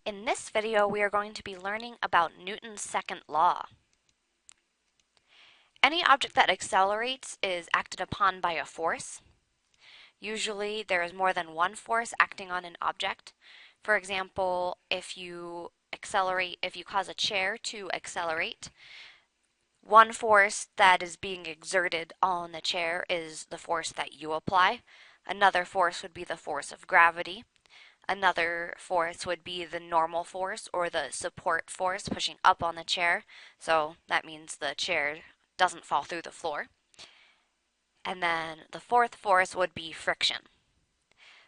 In this video, we are going to be learning about Newton's second law. Any object that accelerates is acted upon by a force. Usually, there is more than one force acting on an object. For example, if you cause a chair to accelerate, one force that is being exerted on the chair is the force that you apply. Another force would be the force of gravity. Another force would be the normal force or the support force pushing up on the chair. So that means the chair doesn't fall through the floor. And then the fourth force would be friction.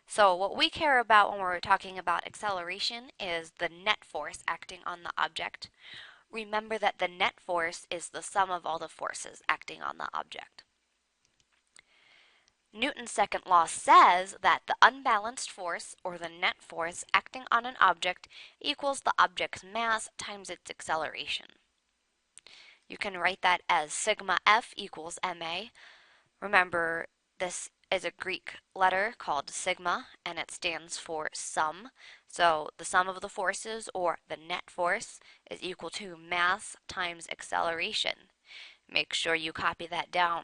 So what we care about when we're talking about acceleration is the net force acting on the object. Remember that the net force is the sum of all the forces acting on the object. Newton's second law says that the unbalanced force, or the net force, acting on an object equals the object's mass times its acceleration. You can write that as sigma F equals ma. Remember, this is a Greek letter called sigma, and it stands for sum. So the sum of the forces, or the net force, is equal to mass times acceleration. Make sure you copy that down.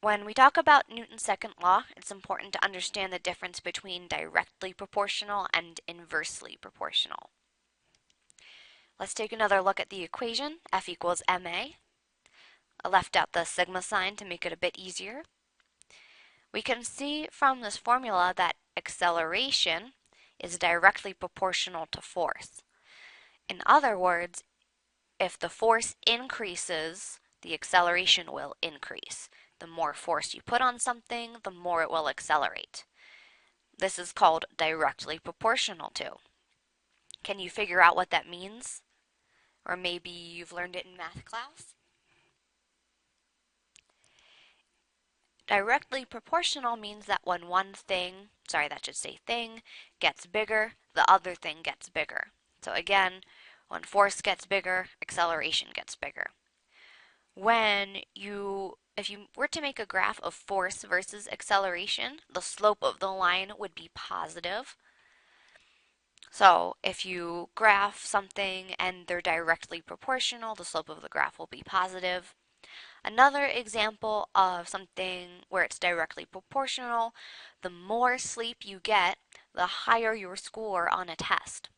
When we talk about Newton's second law, it's important to understand the difference between directly proportional and inversely proportional. Let's take another look at the equation, F equals ma. I left out the sigma sign to make it a bit easier. We can see from this formula that acceleration is directly proportional to force. In other words, if the force increases, the acceleration will increase. The more force you put on something, the more it will accelerate. This is called directly proportional to. Can you figure out what that means? Or maybe you've learned it in math class? Directly proportional means that when one thing, thing, gets bigger, the other thing gets bigger. So again, when force gets bigger, acceleration gets bigger. If you were to make a graph of force versus acceleration, the slope of the line would be positive. So if you graph something and they're directly proportional, the slope of the graph will be positive. Another example of something where it's directly proportional, the more sleep you get, the higher your score on a test.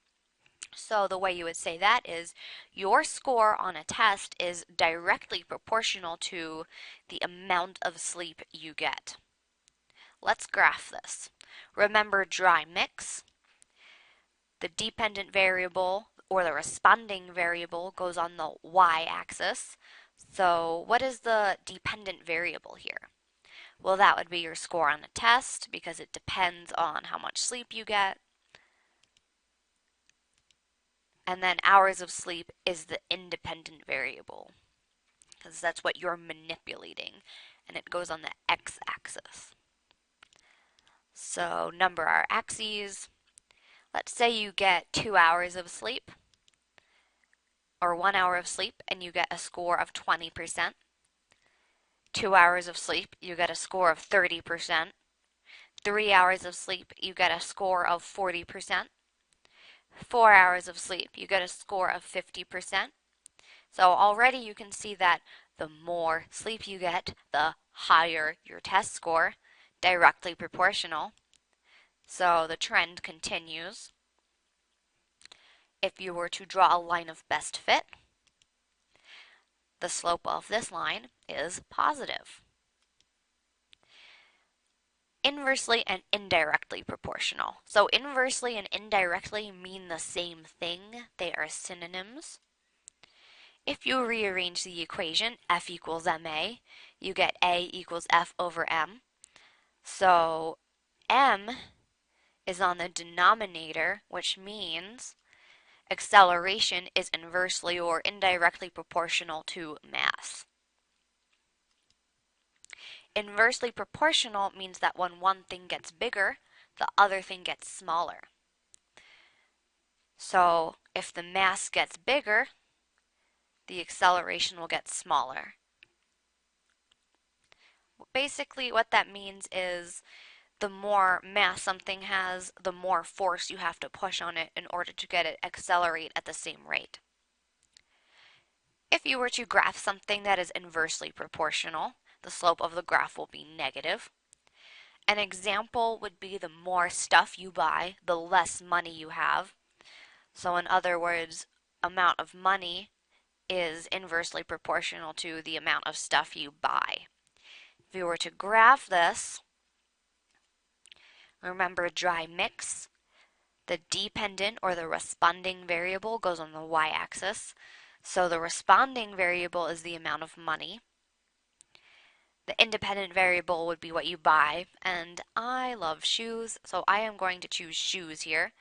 So the way you would say that is your score on a test is directly proportional to the amount of sleep you get. Let's graph this. Remember dry mix. The dependent variable, or the responding variable, goes on the y-axis. So what is the dependent variable here? Well, that would be your score on a test because it depends on how much sleep you get. And then hours of sleep is the independent variable because that's what you're manipulating, and it goes on the x-axis. So number our axes. Let's say you get 2 hours of sleep or 1 hour of sleep and you get a score of 20%. 2 hours of sleep, you get a score of 30%. 3 hours of sleep, you get a score of 40%. 4 hours of sleep, you get a score of 50%. So already you can see that the more sleep you get, the higher your test score, directly proportional. So the trend continues. If you were to draw a line of best fit, the slope of this line is positive. Inversely and indirectly proportional. So inversely and indirectly mean the same thing. They are synonyms. If you rearrange the equation, F equals ma, you get A equals F over m. So m is on the denominator, which means acceleration is inversely or indirectly proportional to mass. Inversely proportional means that when one thing gets bigger, the other thing gets smaller. So if the mass gets bigger, the acceleration will get smaller. basically what that means is the more mass something has, the more force you have to push on it in order to get it accelerate at the same rate. If you were to graph something that is inversely proportional, the slope of the graph will be negative. An example would be the more stuff you buy, the less money you have. So in other words, amount of money is inversely proportional to the amount of stuff you buy. If you were to graph this, remember dry mix, the dependent or the responding variable goes on the y-axis. So the responding variable is the amount of money. The independent variable would be what you buy, and I love shoes, so I am going to choose shoes here.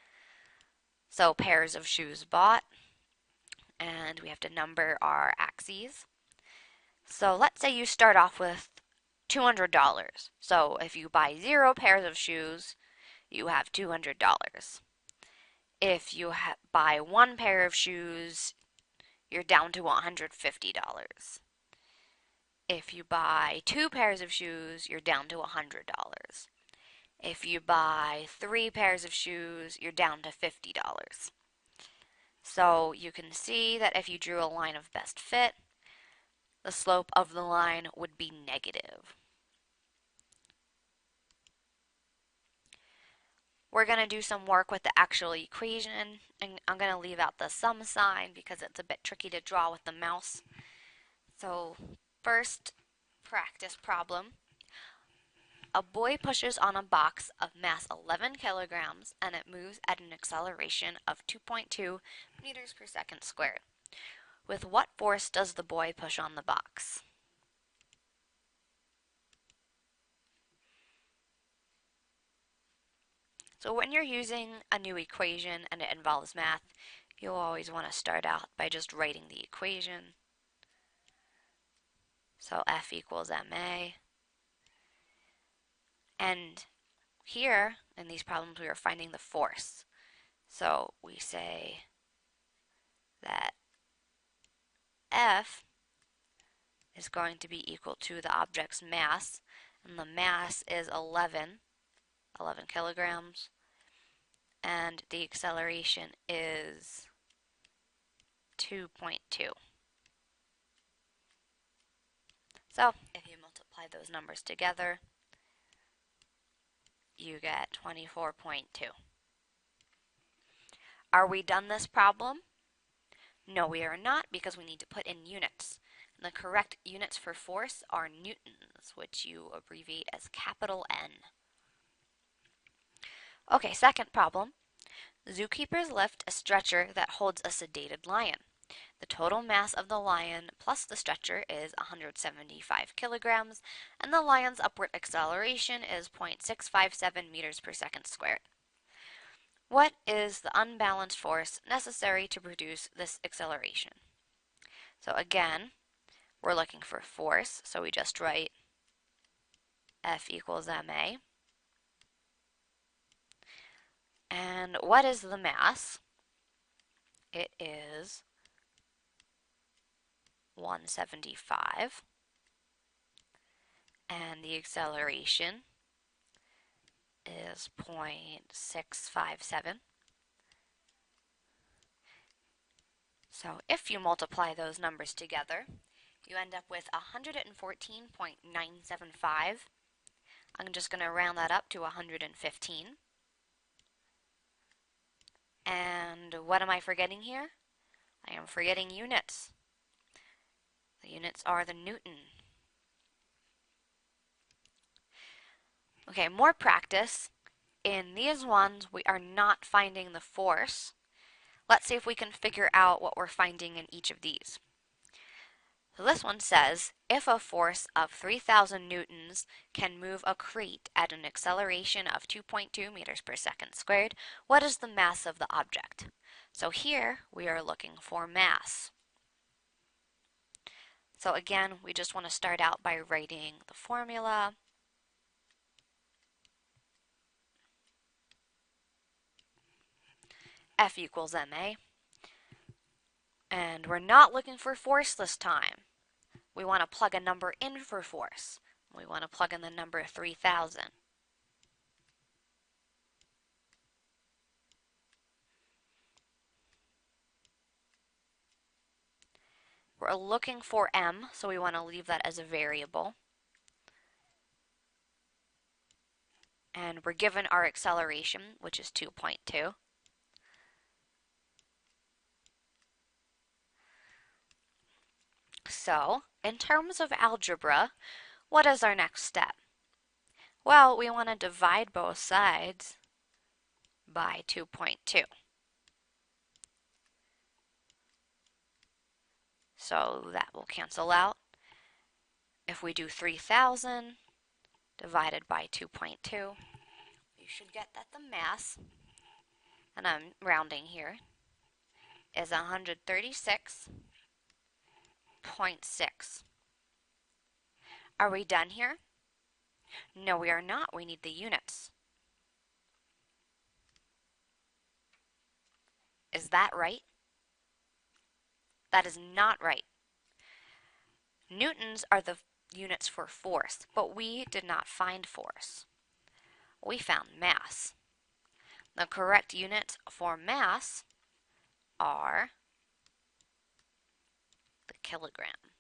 So pairs of shoes bought, and we have to number our axes. So let's say you start off with $200. So if you buy 0 pairs of shoes, you have $200. If you buy 1 pair of shoes, you're down to $150. If you buy 2 pairs of shoes, you're down to $100. If you buy 3 pairs of shoes, you're down to $50. So you can see that if you drew a line of best fit, the slope of the line would be negative. We're going to do some work with the actual equation, and I'm going to leave out the sum sign because it's a bit tricky to draw with the mouse. So first practice problem. A boy pushes on a box of mass 11 kilograms and it moves at an acceleration of 2.2 meters per second squared. With what force does the boy push on the box? So when you're using a new equation and it involves math, you'll always want to start out by just writing the equation. So F equals ma. And here, in these problems, we are finding the force. So we say that F is going to be equal to the object's mass, and the mass is 11 kilograms, and the acceleration is 2.2. So if you multiply those numbers together, you get 24.2. Are we done this problem? No, we are not, because we need to put in units. And the correct units for force are newtons, which you abbreviate as capital N. Okay, second problem. Zookeepers lift a stretcher that holds a sedated lion. The total mass of the lion plus the stretcher is 175 kilograms, and the lion's upward acceleration is 0.657 meters per second squared. What is the unbalanced force necessary to produce this acceleration? So again, we're looking for force, so we just write F equals ma. And what is the mass? It is 175, and the acceleration is 0.657. So if you multiply those numbers together, you end up with 114.975. I'm just going to round that up to 115. And what am I forgetting here? I am forgetting units. The units are the Newton. Okay, more practice. In these ones, we are not finding the force. Let's see if we can figure out what we're finding in each of these. So this one says, if a force of 3,000 newtons can move a crate at an acceleration of 2.2 meters per second squared, what is the mass of the object? So here we are looking for mass. So again, we just want to start out by writing the formula. F equals ma. And we're not looking for force this time. We want to plug a number in for force. We want to plug in the number 3,000. We're looking for m, so we want to leave that as a variable. And we're given our acceleration, which is 2.2. So, in terms of algebra, what is our next step? Well, we want to divide both sides by 2.2. So that will cancel out. If we do 3,000 divided by 2.2, you should get that the mass, and I'm rounding here, is 136.6. Are we done here? No, we are not. We need the units. Is that right? That is not right. Newtons are the units for force, but we did not find force. We found mass. The correct units for mass are the kilogram.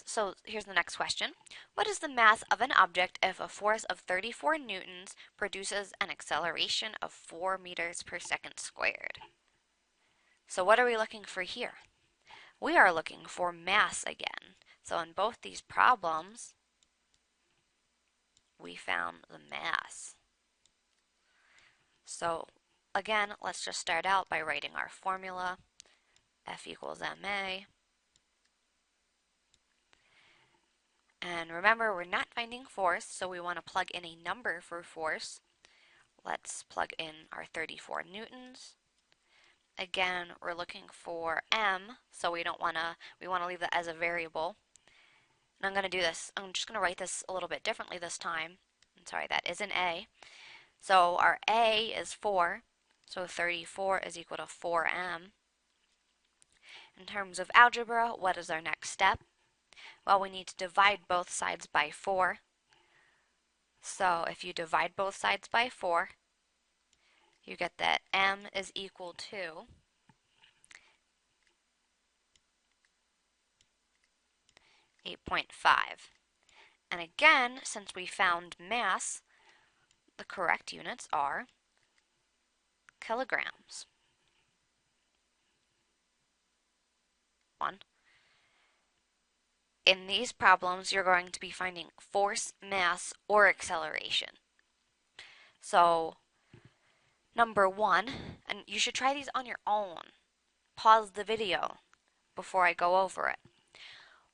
So here's the next question. What is the mass of an object if a force of 34 newtons produces an acceleration of 4 meters per second squared? So what are we looking for here? We are looking for mass again. So in both these problems, we found the mass. So again, let's just start out by writing our formula. F equals ma. And remember, we're not finding force, so we want to plug in a number for force. Let's plug in our 34 newtons. Again, we're looking for m, so we want to leave that as a variable. And I'm going to do this. I'm just going to write this a little bit differently this time. I'm sorry, that is an a. So our a is 4, so 34 is equal to 4m. In terms of algebra, what is our next step? Well, we need to divide both sides by 4. So if you divide both sides by 4, you get that m is equal to 8.5. And again, since we found mass, the correct units are kilograms. In these problems, you're going to be finding force, mass, or acceleration. So, number 1, and you should try these on your own. Pause the video before I go over it.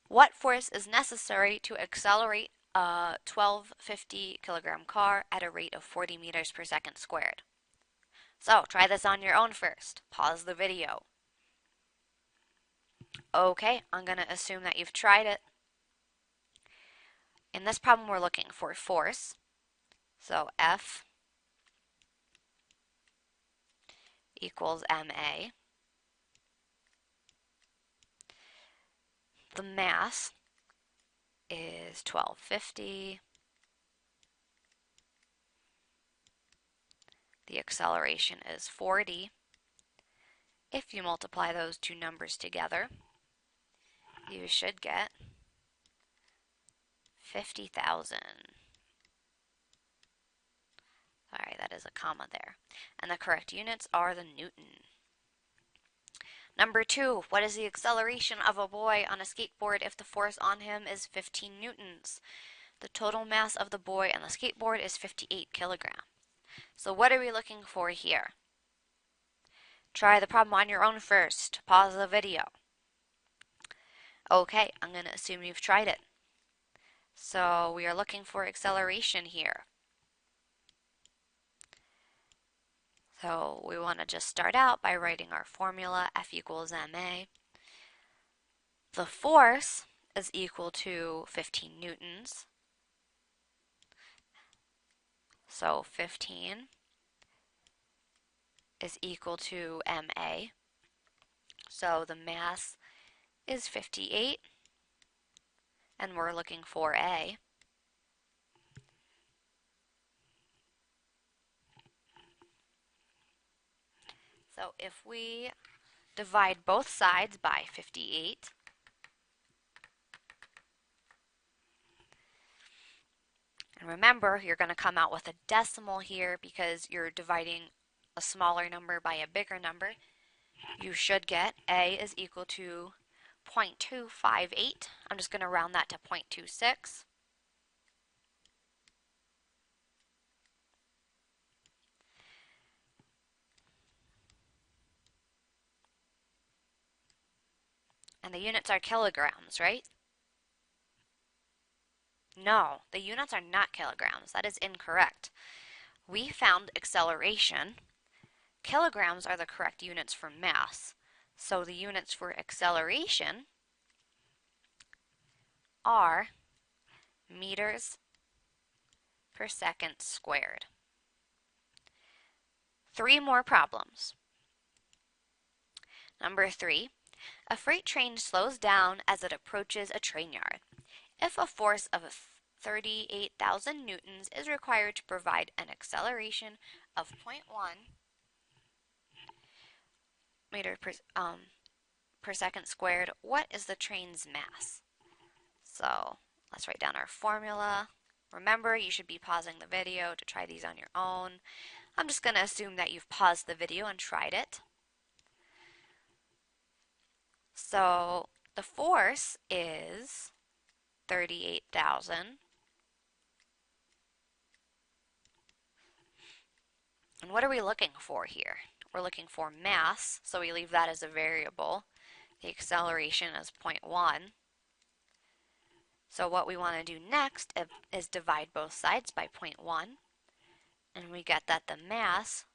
What force is necessary to accelerate a 1250 kilogram car at a rate of 40 meters per second squared? So, try this on your own first. Pause the video. Okay, I'm going to assume that you've tried it. In this problem, we're looking for force. So F equals ma. The mass is 1250. The acceleration is 40. If you multiply those two numbers together, you should get 50,000. Sorry, that is a comma there. And the correct units are the Newton. Number 2, what is the acceleration of a boy on a skateboard if the force on him is 15 newtons? The total mass of the boy on the skateboard is 58 kilograms. So what are we looking for here? Try the problem on your own first. Pause the video. Okay, I'm going to assume you've tried it. So we are looking for acceleration here. So we want to just start out by writing our formula, F equals ma. The force is equal to 15 newtons. So 15 is equal to ma. So the mass is 58. and we're looking for A. So if we divide both sides by 58, and remember, you're going to come out with a decimal here because you're dividing a smaller number by a bigger number. You should get A is equal to 0.258. I'm just going to round that to 0.26. And the units are kilograms, right? No, the units are not kilograms. That is incorrect. We found acceleration. Kilograms are the correct units for mass. So the units for acceleration are meters per second squared. 3 more problems. Number 3, a freight train slows down as it approaches a train yard. If a force of 38,000 newtons is required to provide an acceleration of 0.1 meter per second squared, what is the train's mass? So let's write down our formula. Remember, you should be pausing the video to try these on your own. I'm just going to assume that you've paused the video and tried it. So the force is 38,000. And what are we looking for here? We're looking for mass, so we leave that as a variable. The acceleration is 0.1. So what we want to do next is divide both sides by 0.1, and we get that the mass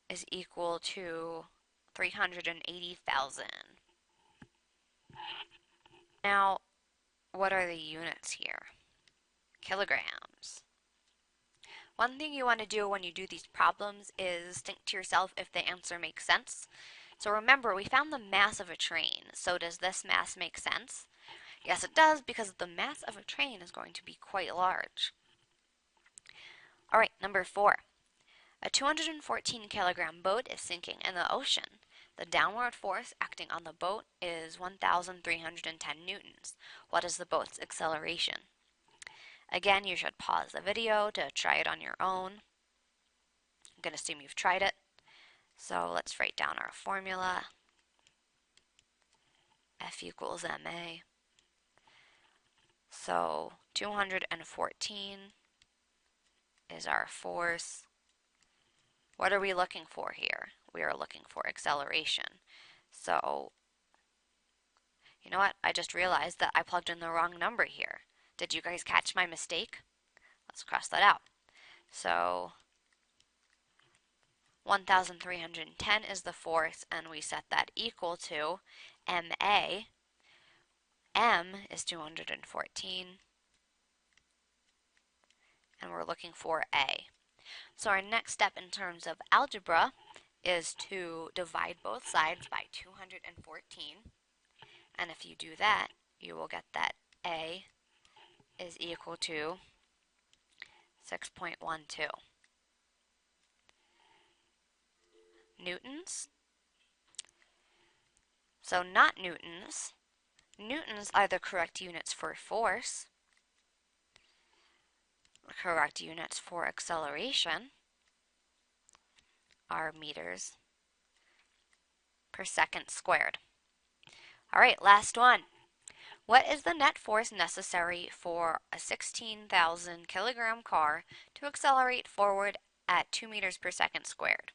is equal to 380,000. Now, what are the units here? Kilograms. One thing you want to do when you do these problems is think to yourself if the answer makes sense. So remember, we found the mass of a train. So does this mass make sense? Yes, it does, because the mass of a train is going to be quite large. All right, number 4. A 214 kilogram boat is sinking in the ocean. The downward force acting on the boat is 1,310 newtons. What is the boat's acceleration? Again, you should pause the video to try it on your own. I'm going to assume you've tried it. So let's write down our formula. F equals ma. So 214 is our force. What are we looking for here? We are looking for acceleration. So, you know what? I just realized that I plugged in the wrong number here. Did you guys catch my mistake? Let's cross that out. So, 1,310 is the force, and we set that equal to ma. M is 214, and we're looking for A. So our next step in terms of algebra is to divide both sides by 214. And if you do that, you will get that A is equal to 6.12 newtons. So not newtons. Newtons are the correct units for force. The correct units for acceleration are meters per second squared. All right, last one. What is the net force necessary for a 16,000 kilogram car to accelerate forward at 2 meters per second squared?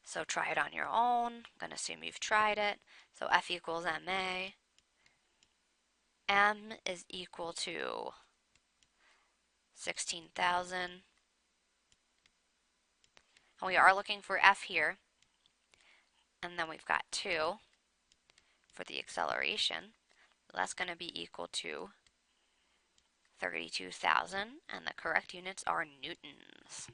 So try it on your own. I'm going to assume you've tried it. So F equals ma. M is equal to 16,000. And we are looking for F here. And then we've got 2 for the acceleration. That's going to be equal to 32,000, and the correct units are newtons.